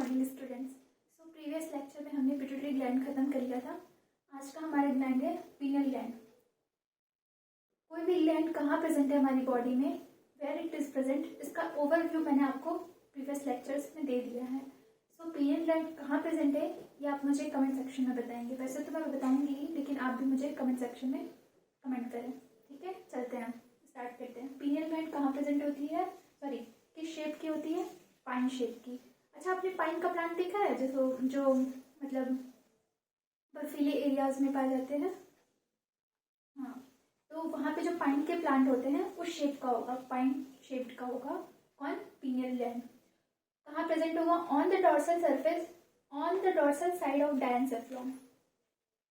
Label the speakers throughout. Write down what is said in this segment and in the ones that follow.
Speaker 1: Morning students. Previous lecture में हमने pituitary gland खत्म कर लिया था। आज का हमारा ग्लैंड है पीनियल ग्लैंड। कोई भी ग्लैंड कहाँ प्रेजेंट है हमारी बॉडी में, वेयर इट इज प्रेजेंट, इसका ओवरव्यू मैंने आपको प्रीवियस लेक्चर्स में दे दिया है। पीनियल ग्लैंड कहाँ प्रेजेंट है ये आप मुझे कमेंट सेक्शन में बताएंगे। वैसे तो मैं बताऊंगी ही, लेकिन आप भी मुझे कमेंट सेक्शन में कमेंट करें। ठीक है, चलते हैं, स्टार्ट करते हैं। पीनियल ग्लैंड कहाँ प्रेजेंट होती है, सॉरी किस शेप की होती है, पाइन शेप की। अच्छा, आपने पाइन का प्लांट देखा है जो मतलब बर्फीले एरियाज में पाए जाते हैं। हाँ, तो वहाँ पे जो पाइन के प्लांट होते हैं उस शेप का होगा, पाइन शेप्ड का होगा कौन, पीनियल ग्लैंड। कहाँ प्रेजेंट होगा, on the dorsal surface, on the dorsal side of diencephalon.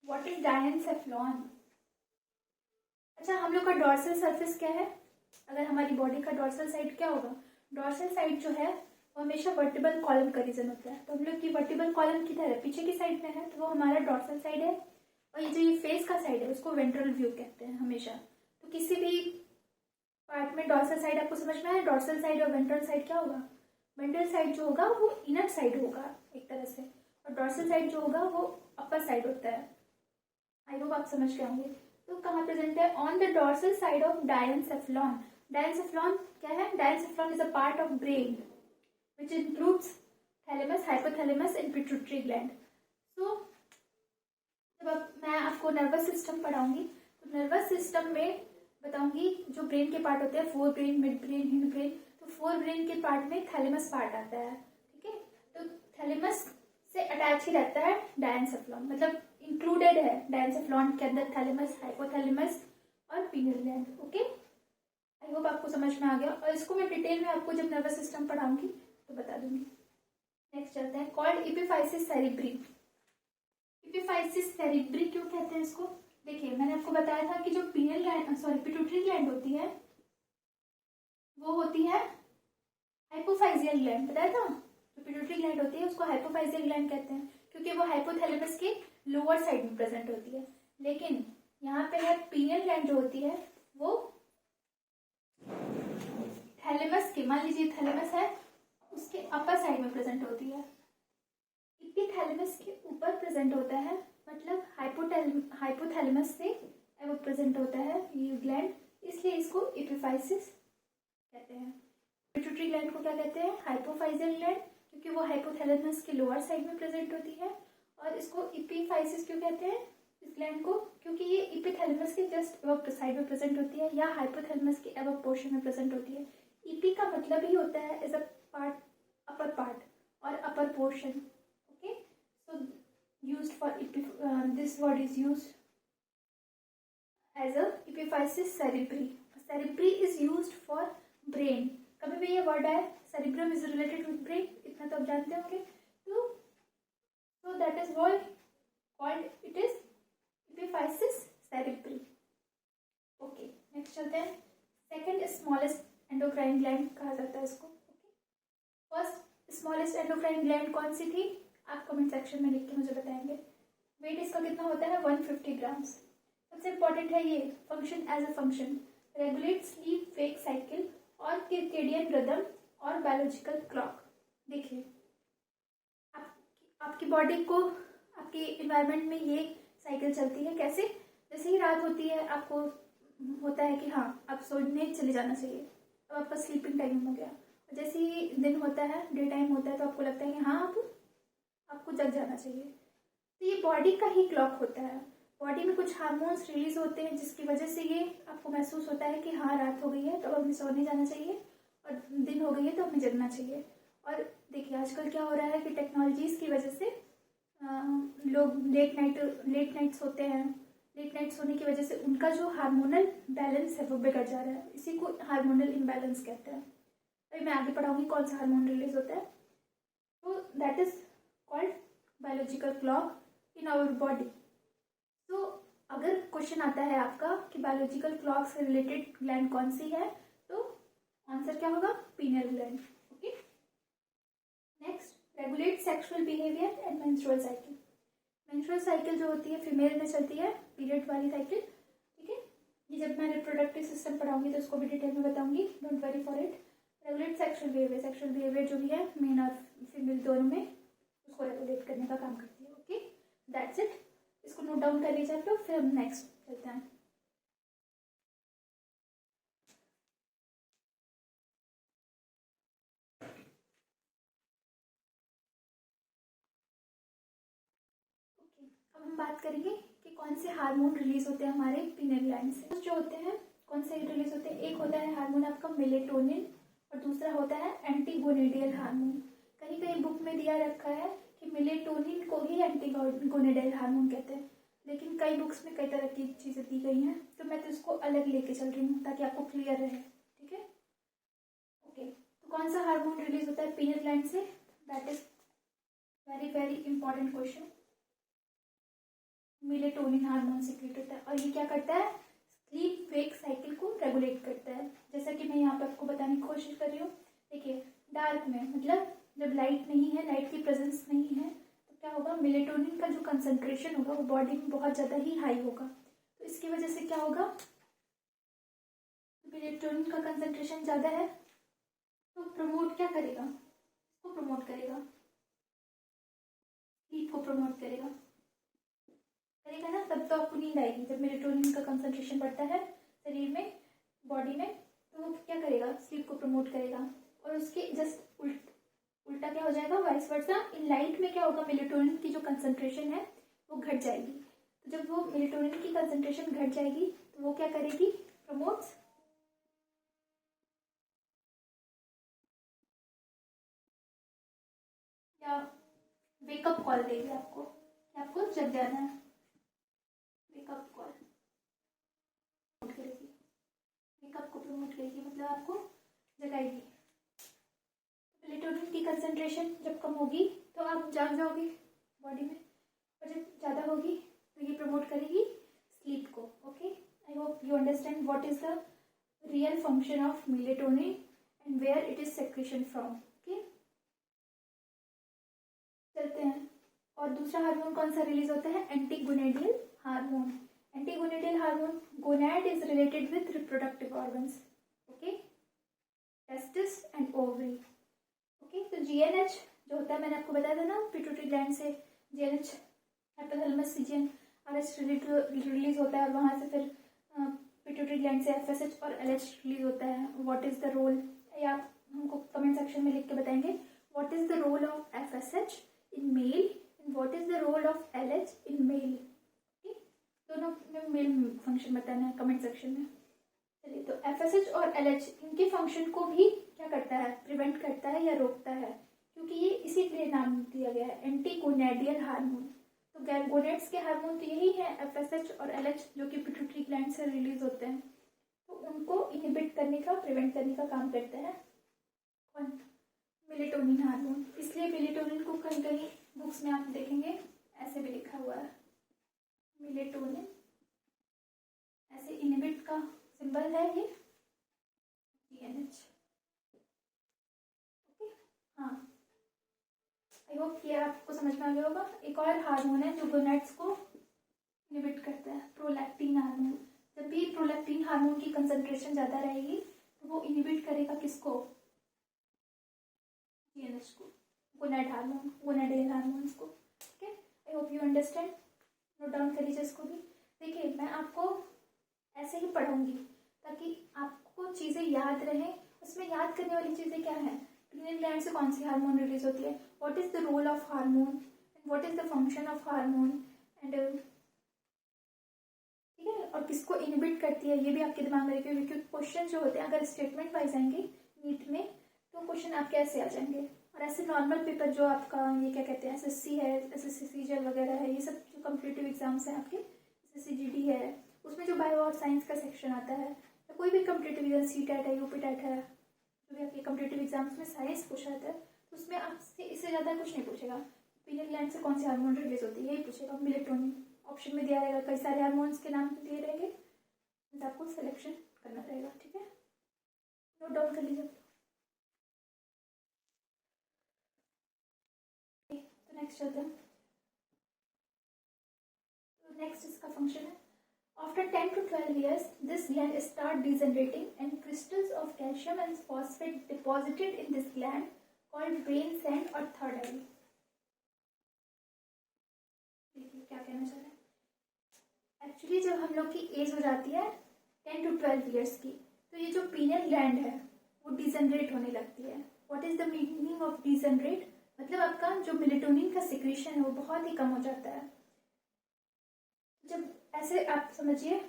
Speaker 1: What is diencephalon? अच्छा, हम लोग का डॉर्सल सरफेस क्या है, अगर हमारी बॉडी का डॉर्सल साइड क्या होगा, डॉर्सल साइड जो है वो हमेशा वर्टिबल कॉलम का रीजन होता है। तो हम लोग की वर्टिबल कॉलम किधर है, पीछे की साइड में है, तो वो हमारा डॉर्सल साइड है। और ये जो ये फेस का साइड है उसको वेंट्रल व्यू कहते हैं हमेशा। तो किसी भी पार्ट में डॉर्सल साइड आपको समझ में आया, डॉर्सल साइड और वेंट्रल साइड क्या होगा, वेंट्रल साइड जो होगा वो इनर साइड होगा एक तरह से, और डॉर्सल साइड जो होगा वो अपर साइड होता है। आई होप आप समझ गए होंगे। तो कहाँ प्रेजेंट है, on the dorsal side of diencephalon. Diencephalon क्या है, diencephalon is a part of brain which includes thalamus, hypothalamus and pituitary gland. So जब मैं आपको नर्वस सिस्टम पढ़ाऊंगी तो नर्वस सिस्टम में बताऊंगी जो ब्रेन के पार्ट होते हैं, fore brain, mid brain, hind brain. तो फोर ब्रेन के पार्ट में थैलेमस पार्ट आता है। ठीक है, तो थैलेमस से अटैच ही रहता है डायनसेफ्लॉन, मतलब इंक्लूडेड है डायनसेफ्लॉन के अंदर थैलेमस, हाइपोथैलेमस और pineal gland. Okay, I hope आपको समझ में आ गया, और इसको मैं डिटेल में आपको जब नर्वस सिस्टम पढ़ाऊंगी तो बता दूंगी। नेक्स्ट चलते हैं, कॉल्ड इपिफाइसिस सेरिब्री। इपिफाइसिस सेरिब्री क्यों कहते हैं इसको, देखिए मैंने आपको बताया था कि जो pineal gland, sorry pituitary gland होती है वो होती है हाइपोफाइजियल ग्लैंड, बताया था। जो पिट्यूटरी ग्लैंड होती है उसको हाइपोफाइजियल ग्लैंड कहते हैं, क्योंकि वो हाइपोथैलेमस के लोअर साइड में प्रेजेंट होती है। लेकिन यहाँ पे है पीनियल ग्लैंड जो होती है वो थैलेमस के, मान लीजिए थैलेमस है, उसके अपर साइड में प्रेजेंट होती है। इपिथैलेमस के ऊपर प्रेजेंट होता है, मतलब हाइपोथैलेमस से वो प्रेजेंट होता है ये ग्लैंड, इसलिए इसको इपिफाइसिस कहते हैं। पिट्यूटरी ग्लैंड को क्या कहते हैं, हाइपोफाइजियल ग्लैंड, क्योंकि वो हाइपोथैलेमस के लोअर साइड में प्रेजेंट होती है। और इसको इपिफाइसिस क्यों कहते हैं इस ग्लैंड को, क्योंकि ये इपिथैलेमस के जस्ट अबव साइड में प्रेजेंट होती है, या हाइपोथैलेमस के अबव पोर्शन में प्रेजेंट होती है। ईपी का मतलब ही होता है as a part, upper part और upper portion. Okay, so used for this word is used as a epiphysis cerebri. Cerebri is used for brain। कभी भी ये वर्ड है cerebrum is related with brain, इतना तो आप जानते होंगे। तो that is why called it is epiphysis cerebri। Okay, next चलते हैं, सेकंड स्मॉलेस्ट एंडोक्राइन ग्लैंड कहा जाता है इसको। फर्स्ट स्मॉलेस्ट एंडोक्राइन ग्लैंड कौन सी थी, आप कमेंट सेक्शन में लिख के मुझे बताएंगे। वेट इसका कितना होता है, 150 ग्राम्स। सबसे इंपॉर्टेंट है ये, function as a function, regulate sleep wake cycle और सर्केडियन रिदम और बायोलॉजिकल क्लॉक। देखिए आपकी बॉडी को, आपके इन्वायरमेंट में ये साइकिल चलती है कैसे, जैसे ही रात होती है आपको होता है कि हाँ अब सोने चले जाना चाहिए, अब आपका स्लीपिंग टाइम हो गया। जैसे ही दिन होता है, डे टाइम होता है, तो आपको लगता है कि हाँ अब आपको जग जाना चाहिए। तो ये बॉडी का ही क्लॉक होता है। बॉडी में कुछ हार्मोन्स रिलीज होते हैं जिसकी वजह से ये आपको महसूस होता है कि हाँ रात हो गई है तो अब हमें सोने जाना चाहिए, और दिन हो गई है तो हमें जगना चाहिए। और देखिए आजकल क्या हो रहा है कि टेक्नोलॉजीज की वजह से लोग लेट नाइट सोते हैं। लेट नाइट सोने की वजह से उनका जो हार्मोनल बैलेंस है वो बिगड़ जा रहा है, इसी को हार्मोनल इम्बैलेंस कहते हैं। अभी मैं आगे पढ़ाऊंगी कौन सा हार्मोन रिलीज होता है। तो that is called biological clock in our body. तो अगर क्वेश्चन आता है आपका कि बायोलॉजिकल क्लॉक से रिलेटेड ग्लैंड कौन सी है, तो आंसर क्या होगा, pineal gland. Okay, next, regulate sexual behaviour and menstrual cycle. Menstrual cycle जो होती है फीमेल में चलती है, पीरियड वाली साइकिल। ठीक है, ये जब मैं रिप्रोडक्टिव सिस्टम पढ़ाऊंगी तो उसको भी डिटेल में बताऊंगी, don't worry for it. Regulate sexual behaviour जो भी है मेल और फीमेल दोनों में, उसको रेगुलेट करने का काम करती है। Okay, that's it. इसको नोट डाउन कर लीजिए आप लोग, फिर हम नेक्स्ट चलते हैं। अब हम बात करेंगे कि कौन से हार्मोन रिलीज होते हैं हमारे पीनल ग्लैंड से। जो होते हैं कौन से रिलीज होते हैं, एक होता है हार्मोन आपका मेलेटोनिन और दूसरा होता है एंटीगोनेडियल हार्मोन। कहीं कहीं बुक में दिया रखा है कि मेलेटोनिन को ही एंटीगोनेडियल हार्मोन कहते हैं, लेकिन कई बुक्स में कई तरह की चीज़ें दी गई हैं, तो मैं तो इसको अलग लेके चल रही हूँ ताकि आपको क्लियर रहे। ठीक है, ओके। तो कौन सा हार्मोन रिलीज होता है पीनल ग्लैंड से, that is very very important question. Melatonin hormone secrete होता है और ये क्या करता है, स्लीप वेक साइकिल को रेगुलेट करता है। जैसा कि मैं यहाँ पे आपको बताने की कोशिश कर रही हूँ। देखिए, डार्क में मतलब जब लाइट नहीं है, लाइट की प्रेजेंस नहीं है, तो क्या होगा, मेलेटोनिन का जो कंसंट्रेशन होगा वो बॉडी में बहुत ज़्यादा ही हाई होगा। तो इसकी वजह से क्या होगा, मेलेटोनिन का कंसंट्रेशन ज़्यादा है तो प्रमोट क्या करेगा, इसको प्रमोट करेगा, स्लीप को प्रमोट करेगा ना। तब तो आपको नींद आएगी जब मेलेटोनिन का कंसंट्रेशन बढ़ता है शरीर में, बॉडी में, तो वो क्या करेगा, स्लीप को प्रमोट करेगा। और उसके जस्ट उल्टा क्या हो जाएगा, वाइस वर्सा। इन लाइट में क्या होगा, मेलेटोनिन की जो कंसंट्रेशन है वो घट जाएगी। तो जब वो मेलेटोनिन की कंसंट्रेशन घट जाएगी तो वो क्या करेगी, प्रमोट्स या वेकअप कॉल देगी आपको कि आपको जग जाना है, वेकअप कॉल करेगी, वेकअप को प्रमोट करेगी, मतलब आपको जगाएगी। मेलेटोनिन की कंसंट्रेशन जब कम होगी तो आप जाग जाओगे बॉडी में, और जब ज़्यादा होगी तो ये प्रमोट करेगी स्लीप को। Okay, I hope you understand what is the real function of melatonin and where it is secretion from. ओके, चलते हैं। और दूसरा हार्मोन कौन सा रिलीज होता है, antigonadial hormone. Antigonadial hormone, gonad is related with reproductive organs. Okay, testis and ovary. Okay, तो जीएनएच जो होता है, मैंने आपको बताया था ना, पिट्यूटरी ग्लैंड से GNH, hypothalamus region, RH release होता है, और वहाँ से फिर पिट्यूटरी ग्लैंड से एफएसएच और एलएच रिलीज होता है। व्हाट इज द रोल, या आप हमको कमेंट सेक्शन में लिख के बताएंगे what is the role of FSH in male and what is the role of LH in male. दोनों में मेल फंक्शन बताना है कमेंट सेक्शन में। चलिए, तो एफएसएच और एलएच इनके फंक्शन को भी क्या करता है, प्रिवेंट करता है या रोकता है, क्योंकि ये इसीलिए नाम दिया गया है एंटीगोनेडियल हार्मोन। तो गोनेड्स के हार्मोन तो यही है एफएसएच और एलएच, जो कि पिट्यूटरी ग्लैंड से रिलीज होते हैं, तो उनको इनहिबिट करने का, प्रिवेंट करने का काम करता है कौन, मेलेटोनिन हार्मोन। इसलिए मेलेटोनिन को कहीं कहीं बुक्स में आप देखेंगे ऐसे भी लिखा हुआ है, मेलेटोनिन, ऐसे इनहिबिट का सिंबल है ये जीएनएच। ओके, हाँ, आई होप ये आपको समझ में आ गया होगा। एक और हार्मोन है जो गोनेड्स को इनहिबिट करता है, प्रोलैक्टिन हार्मोन। जब भी प्रोलैक्टिन हार्मोन की कंसंट्रेशन ज़्यादा रहेगी तो वो इनहिबिट करेगा किसको, जीएनएच को, गोनेड हार्मोन, गोनेडियल हार्मोन्स को। ठीक है, आई hope you understand, note down कर लीजिए इसको भी। देखिए, मैं आपको ऐसे ही पढ़ूंगी ताकि आपको चीज़ें याद रहें। उसमें याद करने वाली चीज़ें क्या है, पीनल ग्लैंड से कौन सी हार्मोन रिलीज होती है, what is the role of hormone and what is the function of hormone and, ठीक है, और किसको इनहिबिट करती है, ये भी आपके दिमाग में रखिए, क्योंकि क्वेश्चन जो होते हैं अगर स्टेटमेंट वाइज आएंगे नीट में तो क्वेश्चन आपके ऐसे आ जाएंगे। और ऐसे नॉर्मल पेपर जो आपका ये क्या कहते हैं, एसएससी है, एसएससी सीजीएल वगैरह है, ये सब जो कम्पिटिटिव एग्जाम्स हैं आपके, एसएससी जीडी है, उसमें जो बायो और साइंस का सेक्शन आता है, या कोई भी कम्पिटिटिव एग्जाम, सी टेट है, यूपी टेट है, जो भी आपके कम्पिटिटिव एग्जाम्स में साइंस पूछा जाता है, तो उसमें आपसे इससे ज़्यादा कुछ नहीं पूछेगा। पीनल ग्लैंड से कौन सी हार्मोन रिलीज होती है यही पूछेगा, मेलेटोनिन ऑप्शन में दिया रहेगा, कई सारे हार्मोन्स के नाम दिए रहेंगे, तो आपको सिलेक्शन करना रहेगा। ठीक है, नोट डाउन कर लीजिए। तो नेक्स्ट चलते हैं। तो नेक्स्ट इसका फंक्शन है, after 10 to 12 years this gland start degenerating and crystals of calcium and phosphate deposited in this gland called brain sand or third eye. Usually जब हम लोग की एज हो जाती है 10 to 12 ईयर्स की, तो ये जो पीनियल ग्लैंड है वो डिजनरेट होने लगती है। What is the meaning of degenerate? मतलब आपका जो मेलेटोनिन का सिक्रीशन है वो बहुत ही कम हो जाता है। जब ऐसे आप समझिए,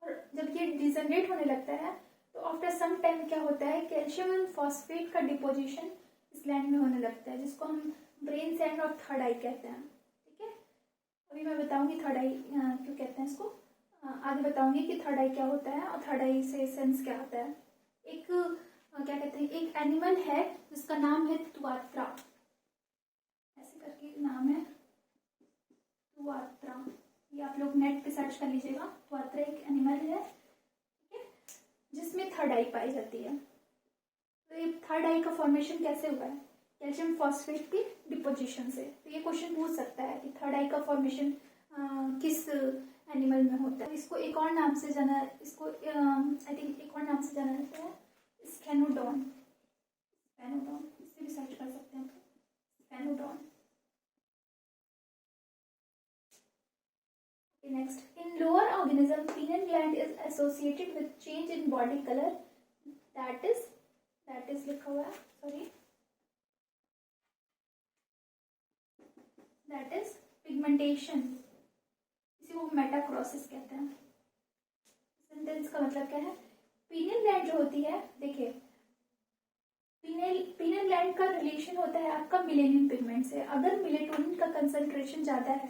Speaker 1: और जब ये डिजनरेट होने लगता है तो आफ्टर सम टाइम क्या होता है, कैल्शियम एंड फॉस्फेट का डिपोजिशन इस ग्लैंड में होने लगता है, जिसको हम ब्रेन सैंड और थर्ड आई कहते हैं। ठीक है, अभी मैं बताऊंगी थर्ड आई क्यों कहते हैं इसको, आगे बताऊंगी कि थर्ड आई क्या होता है और थर्ड आई से सेंस क्या होता है। एक क्या कहते हैं, एक एनिमल है जिसका नाम है तुआत्रा, ऐसे करके नाम है तुआत्रा, ये आप लोग नेट पे सर्च कर लीजिएगा। तुआत्रा एक एनिमल है, ठीक है, जिसमें थर्ड आई पाई जाती है। तो ये थर्ड आई का फॉर्मेशन कैसे हुआ है? कैल्शियम फॉस्फेट की डिपोजिशन से। तो ये क्वेश्चन पूछ सकता है कि थर्ड आई का फॉर्मेशन किस एनिमल में होता है। इसको एक और नाम से जाना, इसको आई थिंक एक और नाम से जाना जाता है, स्फेनोडॉन। स्फेनोडॉन, इससे भी सर्च कर सकते हैं, स्फेनोडॉन। Next, in lower organism, pineal gland is associated with change in body color. That is लिखा हुआ है, sorry, that is pigmentation. इसी को मेटाक्रोसिस कहते हैं। सेंटेंस का मतलब क्या है? पिनियल ग्लैंड जो होती है, देखिए पिनियल ग्लैंड का रिलेशन होता है आपका मिलेनियम पिगमेंट से। अगर मिलेटोनिन का कंसंट्रेशन ज़्यादा है,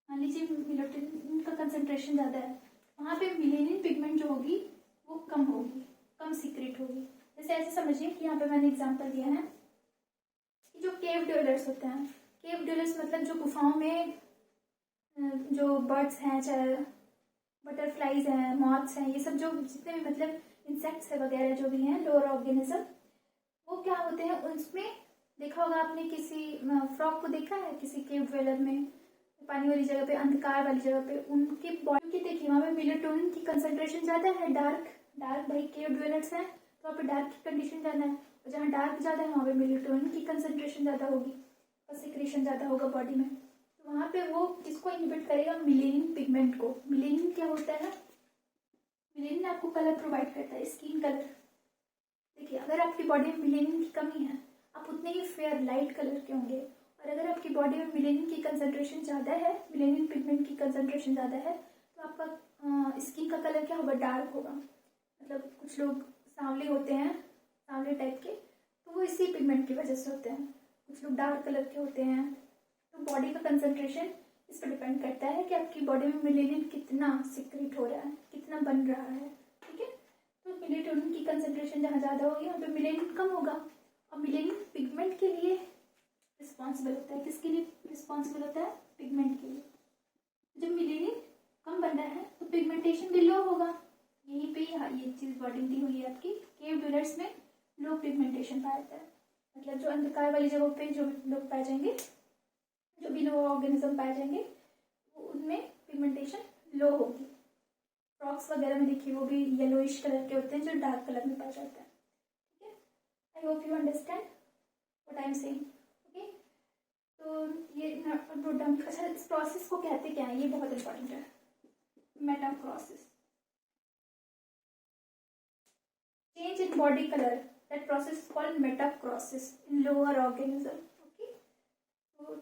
Speaker 1: मान लीजिए मिलेटोनिन का कंसंट्रेशन ज़्यादा है, वहाँ पे मिलेनियम पिगमेंट जो होगी वो कम होगी, कम सीक्रेट होगी। जैसे ऐसे समझिए कि यहाँ पे मैंने एग्जांपल दिया है कि जो केव ड्वेलर्स होते हैं, केव ड्वेलर्स मतलब जो गुफाओं में जो बर्ड्स हैं, चाहे बटरफ्लाइज हैं, मॉथ्स हैं, ये सब जो जितने भी मतलब इंसेक्ट्स है वगैरह जो भी हैं लोअर ऑर्गेनिज्म, वो क्या होते हैं, उसमें देखा होगा आपने किसी फ्रॉग को देखा है किसी केव ड्वेलर में, पानी वाली जगह पे, अंधकार वाली जगह पे, उनकी बॉडी की देखिए वहाँ पे मेलेटोनिन की कंसंट्रेशन ज़्यादा है। डार्क भाई केव ड्वेलर्स हैं तो वहाँ पे डार्क की कंडीशन ज़्यादा है, और जहाँ डार्क ज़्यादा है वहाँ पे मेलेटोनिन की कंसंट्रेशन ज़्यादा होगी और सिक्रेशन ज़्यादा होगा बॉडी में। तो वहाँ पे वो किसको इनहिबिट करेगा? मिलेनियम पिगमेंट को। मिलेनियम क्या होता है? मिलेनियम आपको कलर प्रोवाइड करता है, स्किन कलर। देखिए अगर आपकी बॉडी में मिलेनियम की कमी है, आप उतने ही फेयर लाइट कलर के होंगे, और अगर आपकी बॉडी में मिलेनियम की कंसंट्रेशन ज़्यादा है, मिलेनियम पिगमेंट की कंसंट्रेशन ज़्यादा है, तो आपका स्किन का कलर क्या होगा? डार्क होगा। मतलब कुछ लोग सांवले होते हैं, सांवले टाइप के, तो वो इसी पिगमेंट की वजह से होते हैं। कुछ लोग डार्क कलर के होते हैं। तो बॉडी का कंसंट्रेशन इस पर डिपेंड करता है कि आपकी बॉडी में मिलेनियम कितना सिक्रेट हो रहा है, कितना बन रहा है। ठीक है, तो मेलेटोनिन की कंसंट्रेशन जहाँ ज़्यादा होगी वहाँ पे मिलेनियम कम होगा, और मिलेनियम पिगमेंट के लिए रिस्पॉन्सिबल होता है। किसके लिए रिस्पॉन्सिबल होता है? पिगमेंट के लिए। जब मिलेनियम कम बन रहा है तो पिगमेंटेशन भी लो होगा। यहीं पे ये चीज़ वर्डिंग दी हुई है आपकी, केव ड्वेलर्स में लो पिगमेंटेशन पाया जाता है। मतलब जो अंधकार वाली जगहों पे जो लोग पाए जाएंगे, जो भी लो ऑर्गेनिज्म पाए जाएंगे, वो उनमें पिगमेंटेशन लो होगी। फ्रॉक्स वगैरह में देखिए वो भी येलोइश कलर के होते हैं जो डार्क कलर में पाया जाता है। ठीक है, आई hope you understand what I am saying. Okay, तो ये नोट डाउन। अच्छा, इस प्रोसेस को कहते क्या है, ये बहुत इंपॉर्टेंट है। मेटाक्रोसिस, change in body color, that process is called metacrosis in lower organism. Okay, so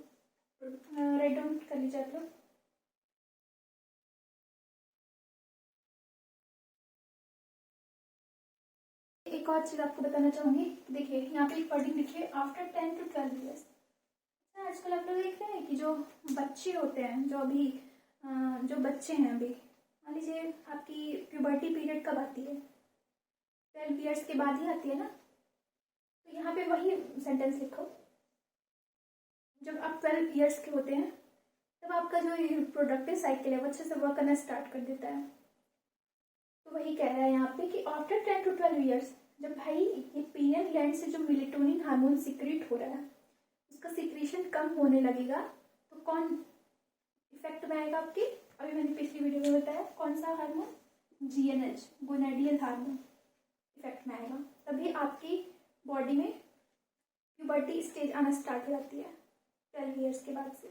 Speaker 1: write down कर लीजिए आप लोग। एक और चीज आपको बताना चाहूंगी, देखिए यहाँ पे एक वर्डिंग लिखिए, आफ्टर 10 to 12 ईयर्स। आजकल आप लोग देख रहे हैं कि जो बच्चे होते हैं, जो अभी जो बच्चे हैं अभी, मान लीजिए आपकी प्यूबर्टी पीरियड कब आती है? 12 ईयर्स के बाद ही आती है ना। तो यहाँ पे वही सेंटेंस लिखो, जब आप 12 ईयर्स के होते हैं तब आपका जो रिप्रोडक्टिव साइकिल है वो अच्छे से वर्क करना स्टार्ट कर देता है। तो वही कह रहा है यहाँ पे कि आफ्टर 10 to 12 ईयर्स, जब भाई ये पीनियल ग्लैंड से जो मेलेटोनिन हार्मोन सीक्रेट हो रहा है उसका सीक्रेशन कम होने लगेगा, तो कौन इफेक्ट में आएगा आपकी? अभी मैंने पिछली वीडियो में बताया कौन सा हार्मोन, GnH, गोनेडियल हार्मोन इफेक्ट में आएगा। तभी आपकी बॉडी में प्यूबर्टी स्टेज आना स्टार्ट हो जाती है 12 ईयर्स के बाद से।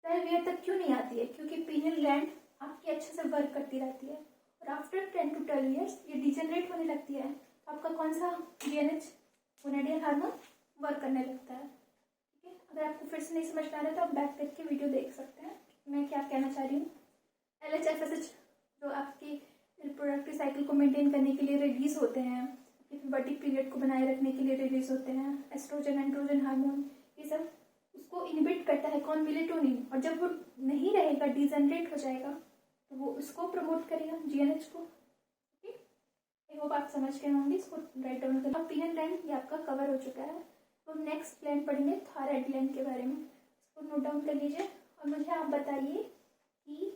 Speaker 1: 12 ईयर तक क्यों नहीं आती है? क्योंकि पीनियल ग्लैंड आपकी अच्छे से वर्क करती रहती है और आफ्टर 10 to 12 ईयर्स ये डिजेनरेट होने लगती है। आपका कौन सा GnH गोनाडियल हार्मोन वर्क करने लगता है। ठीक है, अगर आपको फिर से नहीं समझ में आ रहा है तो आप बैक करके वीडियो देख सकते हैं मैं क्या कहना चाह रही हूँ। LH-FSH जो आपकी रिप्रोडक्टिव साइकिल को मेंटेन करने के लिए रिलीज होते हैं, प्यूबर्टी पीरियड को बनाए रखने के लिए रिलीज होते हैं, एस्ट्रोजन एंड्रोजन हार्मोन, ये सब उसको इनहिबिट करता है कौन? मेलेटोनिन। और जब वो नहीं रहेगा, डिजेनरेट हो जाएगा, तो वो उसको प्रमोट करेगा, GnH को। आई होप आप समझ गए होंगे। इसको राइट डाउन करना। पीनियल ग्लैंड ये आपका कवर हो चुका है। तो नेक्स्ट ग्लैंड पढ़ेंगे थायराइड ग्लैंड के बारे में। इसको नोट डाउन कर लीजिए और मुझे आप बताइए कि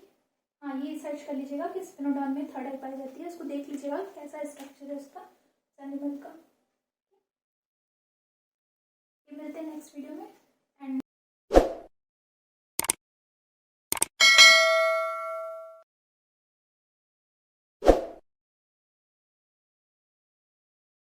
Speaker 1: हाँ, ये सर्च कर लीजिएगा कि स्पिनोडॉन में थर्ड आई पाई जाती है। उसको देख लीजिएगा कैसा स्ट्रक्चर है उसका एनिमल का। ये मिलते हैं नेक्स्ट वीडियो में।